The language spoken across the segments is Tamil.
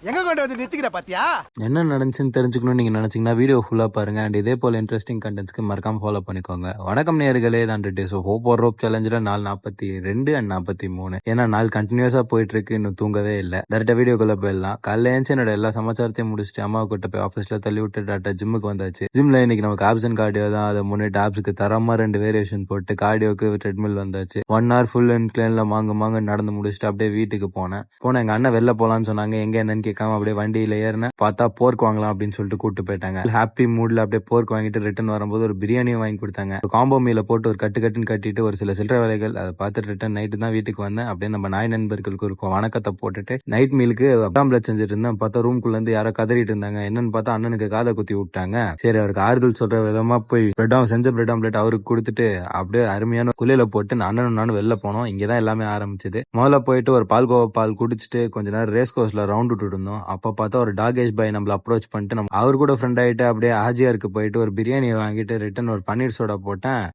எங்க கொண்டு வந்து நிறுத்திக்கிற பாத்தியா? என்ன நடந்துச்சுன்னு தெரிஞ்சுக்கணும்னு நீங்க நினைச்சீங்கன்னா வீடியோ ஃபுல்லா பாருங்க. அண்ட் இதே போல இன்ட்ரெஸ்டிங் கண்டென்ட்ஸ்க்கு மறக்காம ஃபாலோ பண்ணிக்கோங்க. வணக்கம் நேயர்களே, தான் days of hope or rope சேலஞ்சில் நாள் 42 அண்ட் 43. ஏன்னா நாள் கண்டினியூஸா போயிட்டு இருக்கு, இன்னும் தூங்கவே இல்லை. டேரக்டா வீடியோக்குள்ள போயிடலாம். காலையில ஏஞ்சி என்னோட எல்லா சமாச்சாரத்தையும் முடிச்சுட்டு அம்மா கிட்ட போய் ஆஃபீஸ்ல தள்ளி விட்டு டாட்டா ஜிம்முக்கு வந்தாச்சு. ஜிம்ல இன்னைக்கு நமக்கு ஆப்ஸ் அண்ட் கார்டியோ தான். அதை முன்னிட்டு ஆப்ஸுக்கு தரமா 2 வேரியேஷன் போட்டு கார்டியோக்கு ட்ரெட்மில் வந்தாச்சு. 1 hour ஃபுல் இன்க்ளைன்ல மாங்க நடந்து முடிச்சுட்டு அப்படியே வீட்டுக்கு போனேன். எங்க அண்ணன் வெளில போலான்னு சொன்னாங்க. எங்க என்னன்னு கேட்காம அப்படியே வண்டியில ஏறினேன். பார்த்தா போர்க் வாங்கலாம் அப்படின்னு சொல்லிட்டு கூட்டு போயிட்டாங்க. ஹாப்பி மூட்ல அப்படியே போர்க் வாங்கிட்டு ரிட்டர்ன் வரும்போது ஒரு பிரியாணியும் வாங்கி கொடுத்தாங்க. காம்போ மீல போட்டு ஒரு கட்டுன்னு கட்டிட்டு ஒரு சில சில்லறை வேலைகள் அதை பார்த்துட்டு ரிட்டர்ன் நைட்டு தான் வீட்டுக்கு வந்தேன். அப்படியே நம்ம நாய் நண்பர்களுக்கு ஒரு வணக்கத்தை போட்டுட்டு நைட் மீலுக்கு ஆம்லெட் செஞ்சுட்டு இருந்தேன். பார்த்தா ரூம்குள்ள இருந்து யாரோ கதறிட்டு இருந்தாங்க. என்னன்னு பார்த்தா அண்ணனுக்கு காதை குத்தி விட்டாங்க. சரி, அவருக்கு ஆறுதல் சொல்ற விதமா போய் செஞ்ச பிரெட் ஆம்லெட் அவருக்கு கொடுத்துட்டு அப்படியே அருமையான குளியல போட்டு அண்ணனும் நானும் வெளில போனோம். இங்கதான் எல்லாமே ஆரம்பிச்சது. முதல்ல போயிட்டு ஒரு பால்கோவா பால் குடிச்சிட்டு கொஞ்ச நேரம் ரேஸ் கோர்ஸ்ல ரவுண்ட் விட்டு இருந்தோம். அப்ப பார்த்தா ஒரு டாகேஷ் பாய் நம்மள அப்ரோச் பண்ணிட்டு நம்ம அவர் கூட ஃப்ரெண்ட் ஆயிட்டு அப்படியே ஆஜியாருக்கு போயிட்டு ஒரு பிரியாணி வாங்கிட்டு ரிட்டர்ன் ஒரு பன்னீர் சோடா போட்டேன்.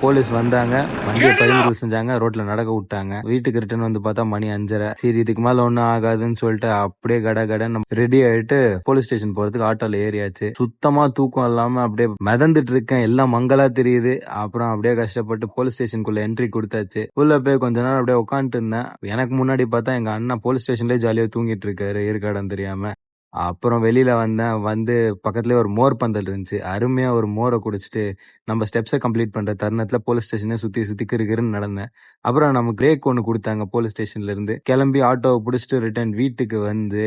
போலீஸ் வந்தாங்க, வண்டியை பறிமுதல் செஞ்சாங்க, ரோட்ல நடக்க விட்டாங்க. வீட்டுக்கு ரிட்டர்ன் வந்து பார்த்தா மணி 5:30. சரி, இதுக்கு மேல ஒண்ணும் ஆகாதுன்னு சொல்லிட்டு அப்படியே கட நம்ம ரெடி ஆயிட்டு போலீஸ் ஸ்டேஷன் போறதுக்கு ஆட்டோல ஏறியாச்சு. சுத்தமா தூக்கம் இல்லாம அப்படியே மிதந்துட்டு இருக்கேன். எல்லாம் மங்களா தெரியுது. அப்புறம் அப்படியே கஷ்டப்பட்டு போலீஸ் ஸ்டேஷனுக்குள்ள என்ட்ரி கொடுத்தாச்சு. உள்ள போய் கொஞ்ச நேரம் அப்படியே உட்காந்துட்டு இருந்தேன். எனக்கு முன்னாடி பார்த்தா எங்க அண்ணன் போலீஸ் ஸ்டேஷன்லயே ஜாலியா தூங்கிட்டு இருக்காரு, இருக்காடம் தெரியாம. அப்புறம் வெளியில வந்தேன். வந்து பக்கத்துலயே ஒரு மோர் பந்தல் இருந்துச்சு. அருமையா ஒரு மோரை குடிச்சிட்டு நம்ம ஸ்டெப்ஸை கம்ப்ளீட் பண்ற தருணத்துல போலீஸ் ஸ்டேஷனே சுத்தி கிருன்னு நடந்தேன். அப்புறம் நமக்கு பிரேக் ஒன்று கொடுத்தாங்க போலீஸ் ஸ்டேஷன்ல இருந்து. கிளம்பி ஆட்டோவை பிடிச்சிட்டு ரிட்டர்ன் வீட்டுக்கு வந்து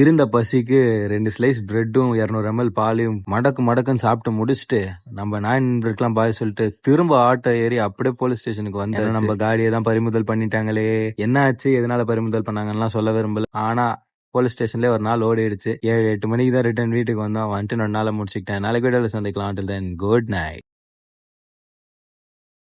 இருந்த பசிக்கு 2 ஸ்லைஸ் பிரெட்டும் 200 ml பாலையும் மடக்குன்னு சாப்பிட்டு முடிச்சுட்டு நம்ம நாய் நண்பருக்கெல்லாம் பாய் சொல்லிட்டு திரும்ப ஆட்டோ ஏறி அப்படியே போலீஸ் ஸ்டேஷனுக்கு வந்து நம்ம காடியை தான் பறிமுதல் பண்ணிட்டாங்களே, என்ன ஆச்சு, எதனால பறிமுதல் பண்ணாங்கன்னு சொல்ல விரும்பல. ஆனா போலீஸ் ஸ்டேஷன்ல ஒரு நாள் ஓடிடுச்சு. 7-8 மணிக்கு தான் ரிட்டர்ன் வீட்டுக்கு வந்தோம். வந்துட்டு 4 நாளை முடிச்சுக்கிட்டேன். நாளைக்கு வீடியோல சந்திக்கலாம். Good night.